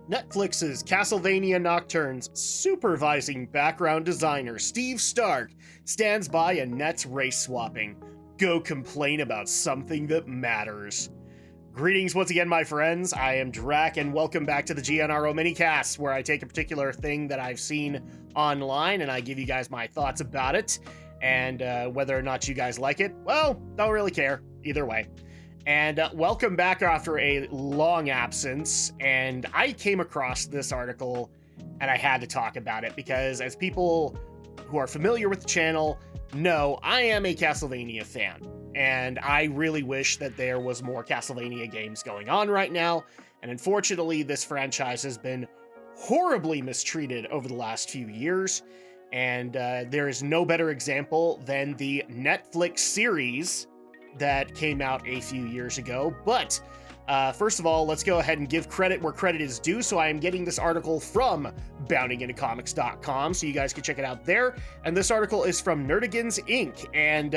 Netflix's Castlevania Nocturne's supervising background designer Steve Stark stands by Annette's race swapping. Go complain about something that matters. Greetings once again, my friends. I am Drak, and welcome back to the GNRO Minicast, where I take a particular thing that I've seen online and I give you guys my thoughts about it. And whether or not you guys like it, well, don't really care. Either way. And welcome back after a long absence, and I came across this article and I had to talk about it because, as people who are familiar with the channel know, I am a Castlevania fan, and I really wish that there was more Castlevania games going on right now, and unfortunately this franchise has been horribly mistreated over the last few years, and there is no better example than the Netflix series that came out a few years ago. But first of all, let's go ahead and give credit where credit is due. So I am getting this article from boundingintocomics.com, so you guys can check it out there. And this article is from Nerdigans Inc. And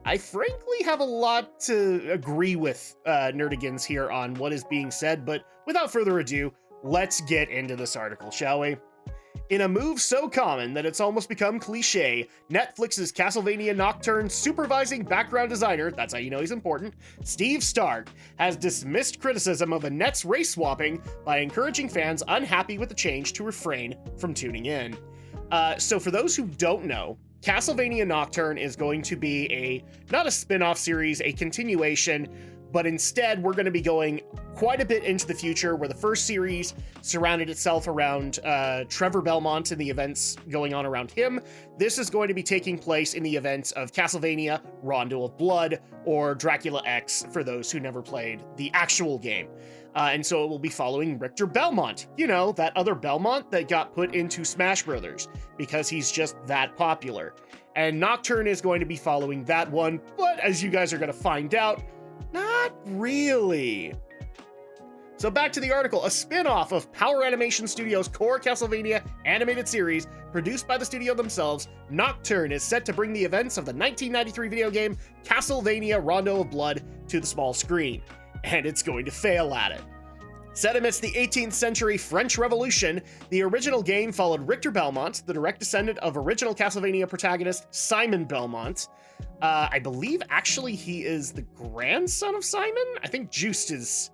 I frankly have a lot to agree with Nerdigans here on what is being said. But without further ado, let's get into this article, shall we? In a move so common that it's almost become cliche, Netflix's Castlevania Nocturne supervising background designer, that's how you know he's important, Steve Stark, has dismissed criticism of Annette's race swapping by encouraging fans unhappy with the change to refrain from tuning in. So for those who don't know, Castlevania Nocturne is going to be not a spin-off series, a continuation, but instead we're going to be going quite a bit into the future, where the first series surrounded itself around Trevor Belmont and the events going on around him. This is going to be taking place in the events of Castlevania Rondo of Blood, or Dracula X for those who never played the actual game. And so it will be following Richter Belmont, you know, that other Belmont that got put into Smash Brothers because he's just that popular. And Nocturne is going to be following that one, but as you guys are going to find out, not really. So back to the article. A spin-off of Power Animation Studios' core Castlevania animated series, produced by the studio themselves, Nocturne is set to bring the events of the 1993 video game Castlevania Rondo of Blood to the small screen, and it's going to fail at it. Set amidst the 18th century French Revolution, the original game followed Richter Belmont, the direct descendant of original Castlevania protagonist Simon Belmont. I believe actually he is the grandson of Simon? I think Just is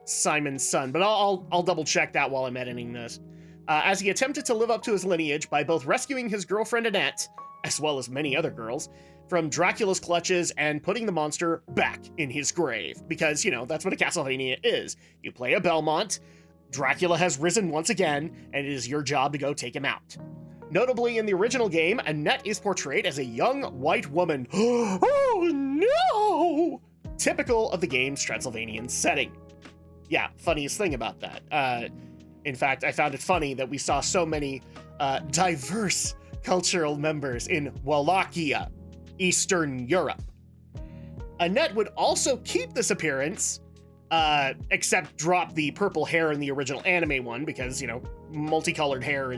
Simon's son, but I'll double check that while I'm editing this. As he attempted to live up to his lineage by both rescuing his girlfriend Annette, as well as many other girls, from Dracula's clutches and putting the monster back in his grave. Because, you know, that's what a Castlevania is. You play a Belmont, Dracula has risen once again, and it is your job to go take him out. Notably, in the original game, Annette is portrayed as a young white woman. Oh no! Typical of the game's Transylvanian setting. Yeah, funniest thing about that. In fact, I found it funny that we saw so many diverse cultural members in Wallachia, Eastern Europe. Annette would also keep this appearance, except drop the purple hair in the original anime one, because, you know, multicolored hair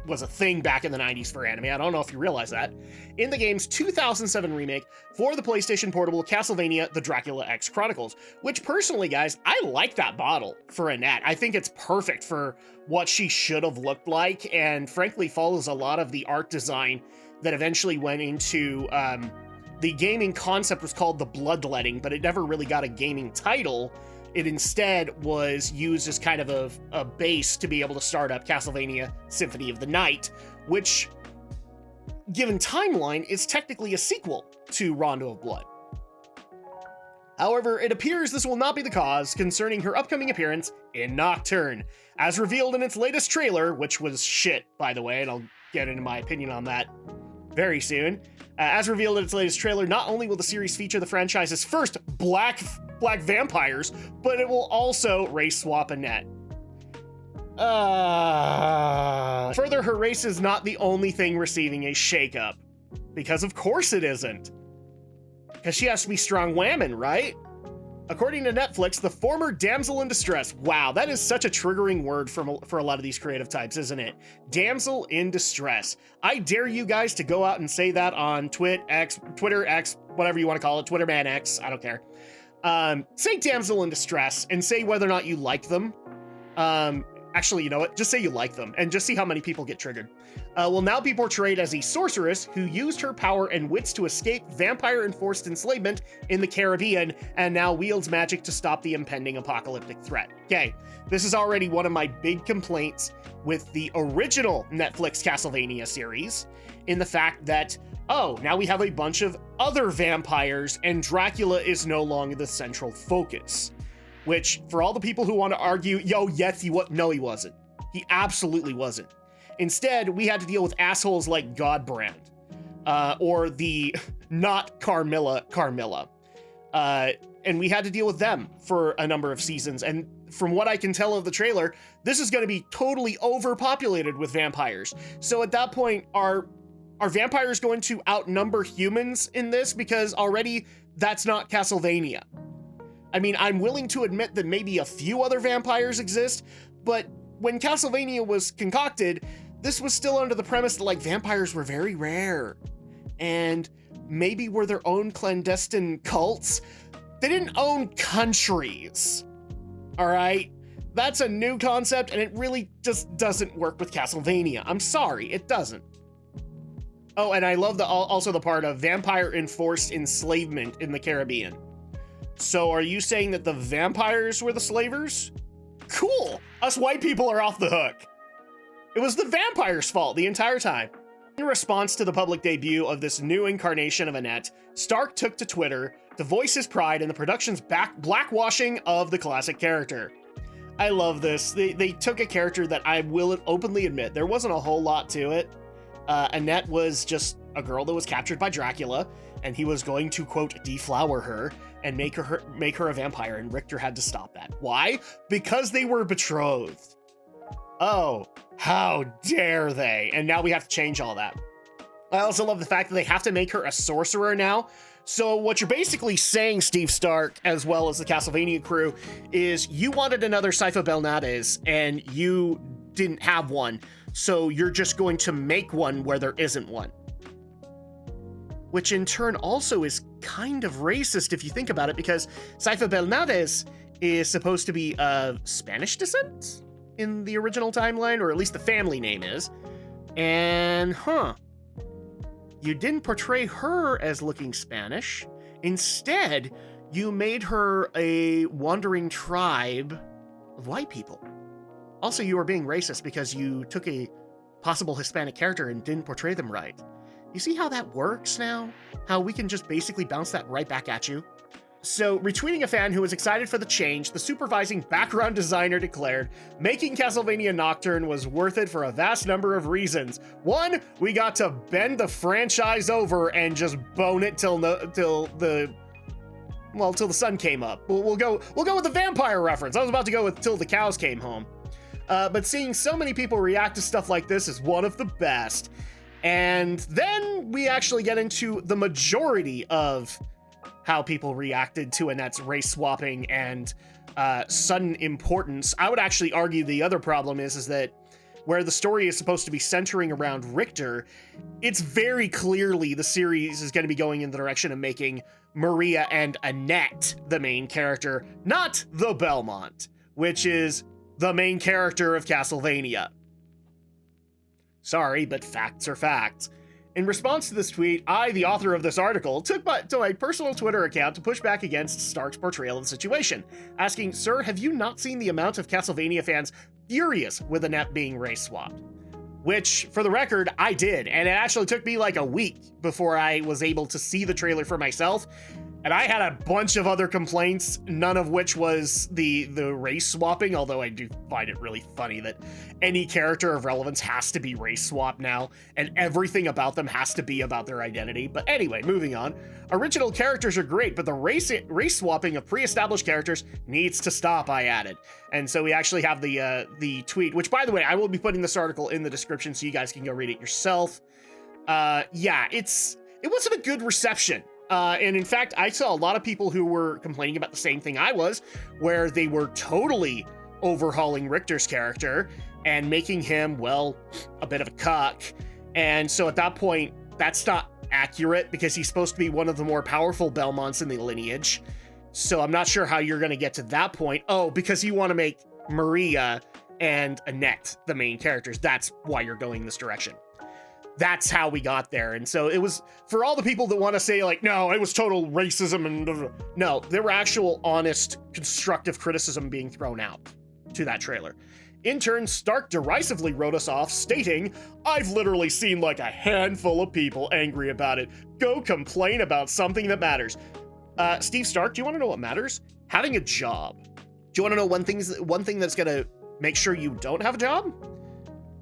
was a thing back in the 90s for anime. I don't know if you realize that. In the game's 2007 remake for the PlayStation Portable Castlevania The Dracula X Chronicles, which personally, guys, I like that model for Annette. I think it's perfect for what she should have looked like, and frankly follows a lot of the art design that eventually went into the gaming concept. Was called the Bloodletting, but it never really got a gaming title. It instead was used as kind of a base to be able to start up Castlevania Symphony of the Night, which, given timeline, is technically a sequel to Rondo of Blood. However, it appears this will not be the cause concerning her upcoming appearance in Nocturne. As revealed in its latest trailer, which was shit, by the way, and I'll get into my opinion on that very soon. As revealed in its latest trailer, not only will the series feature the franchise's first black vampires, but it will also race swap Annette. Further, her race is not the only thing receiving a shakeup. Because of course it isn't. Because she has to be strong whammon, right? According to Netflix, the former damsel in distress. Wow, that is such a triggering word for a lot of these creative types, isn't it? Damsel in distress. I dare you guys to go out and say that on Twitter X, whatever you want to call it, Twitter Man X, I don't care. Say damsel in distress and say whether or not you like them. Actually, you know what? Just say you like them and just see how many people get triggered. Will now be portrayed as a sorceress who used her power and wits to escape vampire-enforced enslavement in the Caribbean and now wields magic to stop the impending apocalyptic threat. Okay, this is already one of my big complaints with the original Netflix Castlevania series, in the fact that, oh, now we have a bunch of other vampires and Dracula is no longer the central focus. Which, for all the people who want to argue, yo, yes, no, he wasn't. He absolutely wasn't. Instead, we had to deal with assholes like Godbrand, or the not Carmilla. And we had to deal with them for a number of seasons. And from what I can tell of the trailer, this is going to be totally overpopulated with vampires. So at that point, are vampires going to outnumber humans in this? Because already that's not Castlevania. I mean, I'm willing to admit that maybe a few other vampires exist, but when Castlevania was concocted, this was still under the premise that, like, vampires were very rare and maybe were their own clandestine cults. They didn't own countries, all right? That's a new concept, and it really just doesn't work with Castlevania. I'm sorry, it doesn't. Oh, and I love also the part of vampire-enforced enslavement in the Caribbean. So are you saying that the vampires were the slavers? Cool. Us white people are off the hook. It was the vampires' fault the entire time. In response to the public debut of this new incarnation of Annette, Stark took to Twitter to voice his pride in the production's blackwashing of the classic character. I love this. They took a character that I will openly admit, there wasn't a whole lot to it. Annette was just a girl that was captured by Dracula, and he was going to, quote, deflower her and make her a vampire, and Richter had to stop that. Why? Because they were betrothed. Oh, how dare they? And now we have to change all that. I also love the fact that they have to make her a sorcerer now. So what you're basically saying, Steve Stark, as well as the Castlevania crew, is you wanted another Sypha Belnades, and you didn't have one, so you're just going to make one where there isn't one. Which in turn also is kind of racist if you think about it, because Sypha Belnades is supposed to be of Spanish descent in the original timeline, or at least the family name is. And, you didn't portray her as looking Spanish. Instead, you made her a wandering tribe of white people. Also, you were being racist because you took a possible Hispanic character and didn't portray them right. You see how that works now? How we can just basically bounce that right back at you? So, retweeting a fan who was excited for the change, the supervising background designer declared, making Castlevania Nocturne was worth it for a vast number of reasons. One, we got to bend the franchise over and just bone it till the sun came up. We'll go with the vampire reference. I was about to go with till the cows came home. But seeing so many people react to stuff like this is one of the best. And then we actually get into the majority of how people reacted to Annette's race swapping and sudden importance. I would actually argue the other problem is that where the story is supposed to be centering around Richter, it's very clearly the series is going to be going in the direction of making Maria and Annette the main character, not the Belmont, which is the main character of Castlevania. Sorry, but facts are facts. In response to this tweet, I, the author of this article, took to my personal Twitter account to push back against Stark's portrayal of the situation, asking, "Sir, have you not seen the amount of Castlevania fans furious with Annette being race swapped?" Which, for the record, I did, and it actually took me like a week before I was able to see the trailer for myself. And I had a bunch of other complaints, none of which was the race swapping, although I do find it really funny that any character of relevance has to be race swapped now, and everything about them has to be about their identity. But anyway, moving on. Original characters are great, but the race swapping of pre-established characters needs to stop, I added. And so we actually have the tweet, which, by the way, I will be putting this article in the description so you guys can go read it yourself. Yeah, it wasn't a good reception. And in fact, I saw a lot of people who were complaining about the same thing I was, where they were totally overhauling Richter's character and making him, well, a bit of a cuck. And so at that point, that's not accurate because he's supposed to be one of the more powerful Belmonts in the lineage. So I'm not sure how you're going to get to that point. Oh, because you want to make Maria and Annette, the main characters. That's why you're going this direction. That's how we got there. And so it was, for all the people that want to say like, no, it was total racism and no, there were actual honest, constructive criticism being thrown out to that trailer. In turn, Stark derisively wrote us off, stating, I've literally seen like a handful of people angry about it. Go complain about something that matters. Steve Stark, do you want to know what matters? Having a job. Do you want to know one thing that's going to make sure you don't have a job?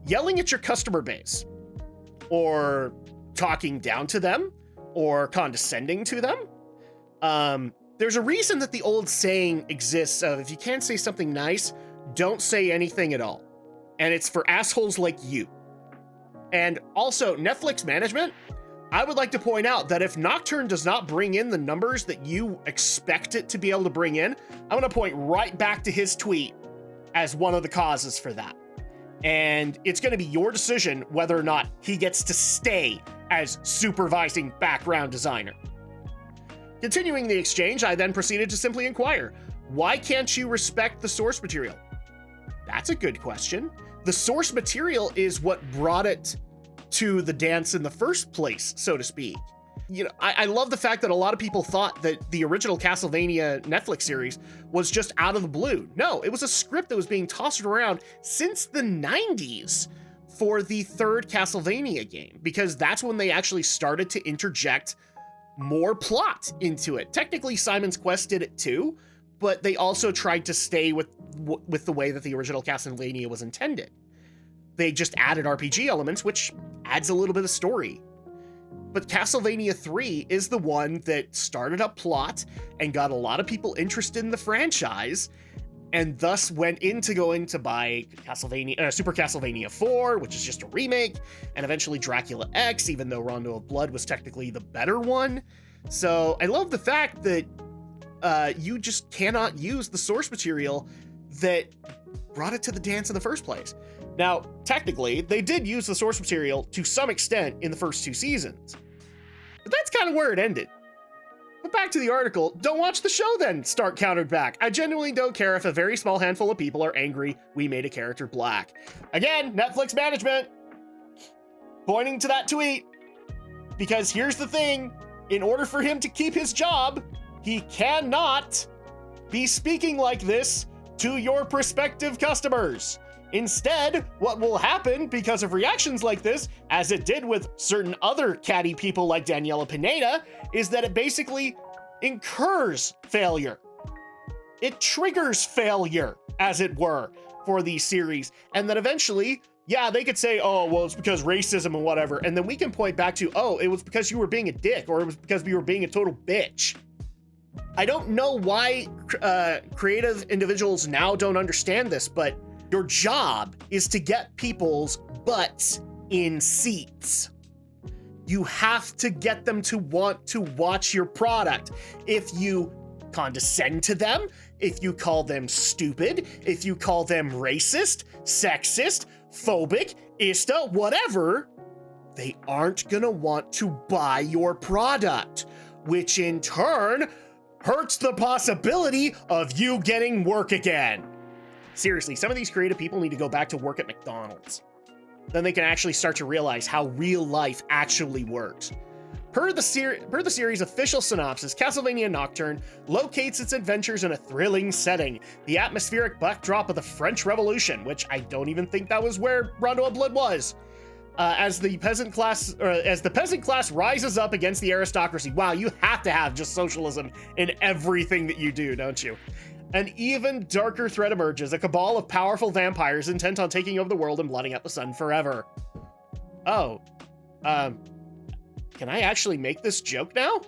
Yelling at your customer base, or talking down to them, or condescending to them. There's a reason that the old saying exists of, if you can't say something nice, don't say anything at all. And it's for assholes like you. And also, Netflix management, I would like to point out that if Nocturne does not bring in the numbers that you expect it to be able to bring in, I'm going to point right back to his tweet as one of the causes for that. And it's going to be your decision whether or not he gets to stay as supervising background designer. Continuing the exchange, I then proceeded to simply inquire, why can't you respect the source material? That's a good question. The source material is what brought it to the dance in the first place, so to speak. You know, I love the fact that a lot of people thought that the original Castlevania Netflix series was just out of the blue. No, it was a script that was being tossed around since the 90s for the third Castlevania game, because that's when they actually started to interject more plot into it. Technically, Simon's Quest did it too, but they also tried to stay with the way that the original Castlevania was intended. They just added RPG elements, which adds a little bit of story. But Castlevania 3 is the one that started up plot and got a lot of people interested in the franchise, and thus went into going to buy Super Castlevania 4, which is just a remake, and eventually Dracula X, even though Rondo of Blood was technically the better one. So I love the fact that you just cannot use the source material that brought it to the dance in the first place. Now, technically, they did use the source material to some extent in the first 2 seasons, but that's kind of where it ended. But back to the article, don't watch the show then, Stark countered back. I genuinely don't care if a very small handful of people are angry we made a character black. Again, Netflix management pointing to that tweet, because here's the thing, in order for him to keep his job, he cannot be speaking like this to your prospective customers. Instead, what will happen because of reactions like this, as it did with certain other catty people like Daniela Pineda, is that it basically incurs failure. It triggers failure, as it were, for these series. And then eventually, yeah, they could say, oh, well, it's because racism and whatever. And then we can point back to, oh, it was because you were being a dick, or it was because you were being a total bitch. I don't know why creative individuals now don't understand this, but your job is to get people's butts in seats. You have to get them to want to watch your product. If you condescend to them, if you call them stupid, if you call them racist, sexist, phobic, ista, whatever, they aren't gonna want to buy your product, which in turn hurts the possibility of you getting work again. Seriously, some of these creative people need to go back to work at McDonald's. Then they can actually start to realize how real life actually works. Per the series' official synopsis, Castlevania Nocturne locates its adventures in a thrilling setting, the atmospheric backdrop of the French Revolution, which I don't even think that was where Rondo of Blood was. As the peasant class rises up against the aristocracy. Wow, you have to have just socialism in everything that you do, don't you? An even darker threat emerges, a cabal of powerful vampires intent on taking over the world and blotting out the sun forever. Oh, can I actually make this joke now?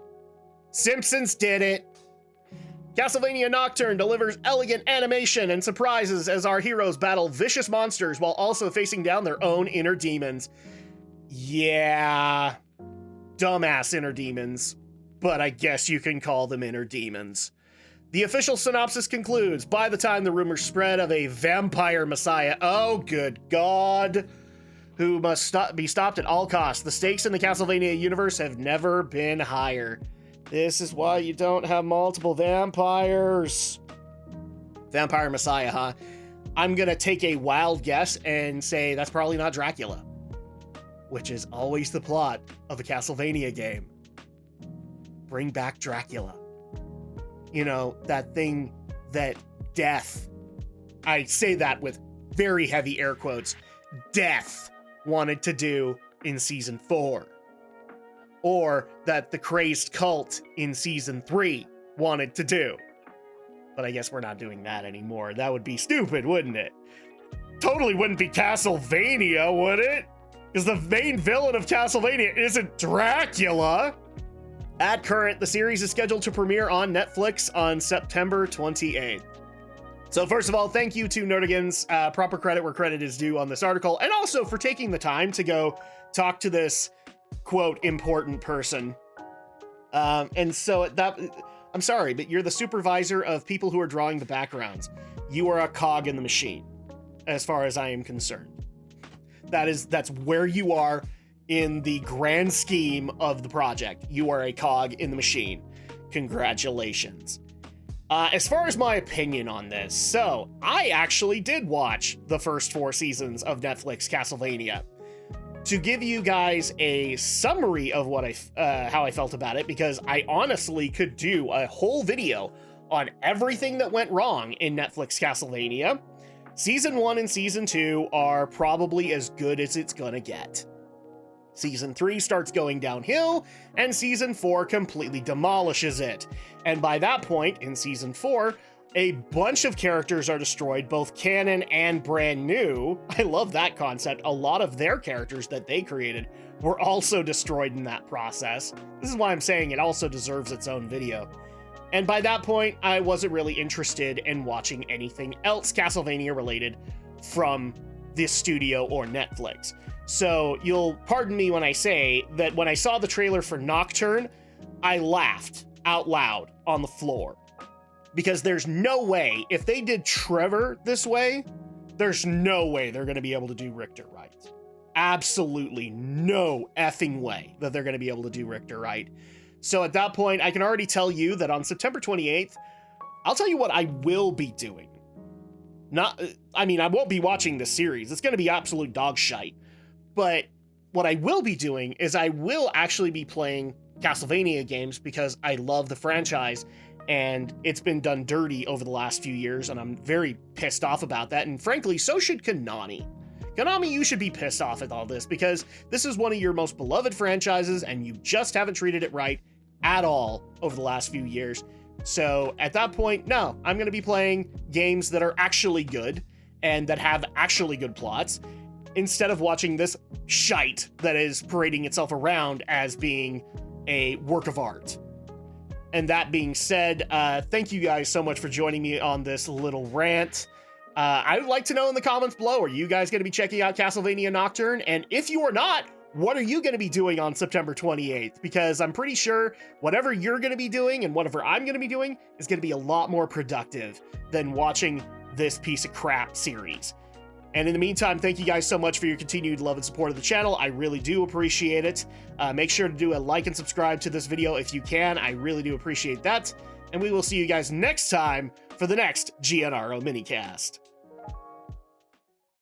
Simpsons did it. Castlevania Nocturne delivers elegant animation and surprises as our heroes battle vicious monsters while also facing down their own inner demons. Yeah, dumbass inner demons, but I guess you can call them inner demons. The official synopsis concludes, by the time the rumors spread of a vampire messiah, oh good god, who must be stopped at all costs, the stakes in the Castlevania universe have never been higher. This is why you don't have multiple vampires. Vampire messiah, huh? I'm gonna take a wild guess and say that's probably not Dracula, which is always the plot of a Castlevania game. Bring back Dracula. You know, that thing that Death, I say that with very heavy air quotes, Death wanted to do in season 4. Or that the crazed cult in season 3 wanted to do. But I guess we're not doing that anymore. That would be stupid, wouldn't it? Totally wouldn't be Castlevania, would it? Because the main villain of Castlevania isn't Dracula. At current, the series is scheduled to premiere on Netflix on September 28th. So first of all, thank you to Nerdigans, proper credit where credit is due on this article, and also for taking the time to go talk to this, quote, important person. And so that, I'm sorry, but you're the supervisor of people who are drawing the backgrounds. You are a cog in the machine, as far as I am concerned. That's where you are in the grand scheme of the project. You are a cog in the machine. Congratulations. As far as my opinion on this, so I actually did watch the first 4 seasons of Netflix Castlevania to give you guys a summary of what how I felt about it, because I honestly could do a whole video on everything that went wrong in Netflix Castlevania. Season 1 and Season 2 are probably as good as it's gonna get. Season 3 starts going downhill, and Season 4 completely demolishes it. And by that point, in Season 4, a bunch of characters are destroyed, both canon and brand new. I love that concept. A lot of their characters that they created were also destroyed in that process. This is why I'm saying it also deserves its own video. And by that point, I wasn't really interested in watching anything else Castlevania related from this studio or Netflix. So you'll pardon me when I say that when I saw the trailer for Nocturne, I laughed out loud on the floor. Because there's no way, if they did Trevor this way, there's no way they're going to be able to do Richter right. Absolutely no effing way that they're going to be able to do Richter right. So at that point, I can already tell you that on September 28th, I'll tell you what I will be doing. I won't be watching this series. It's going to be absolute dog shite. But what I will be doing is I will actually be playing Castlevania games because I love the franchise and it's been done dirty over the last few years, and I'm very pissed off about that. And frankly, so should Konami. Konami, you should be pissed off at all this because this is one of your most beloved franchises and you just haven't treated it right at all over the last few years. So at that point, no, I'm going to be playing games that are actually good and that have actually good plots, instead of watching this shite that is parading itself around as being a work of art. And that being said, thank you guys so much for joining me on this little rant. I would like to know in the comments below, are you guys going to be checking out Castlevania Nocturne? And if you are not, what are you going to be doing on September 28th? Because I'm pretty sure whatever you're going to be doing and whatever I'm going to be doing is going to be a lot more productive than watching this piece of crap series. And in the meantime, thank you guys so much for your continued love and support of the channel. I really do appreciate it. Make sure to do a like and subscribe to this video if you can. I really do appreciate that. And we will see you guys next time for the next GNRO Minicast.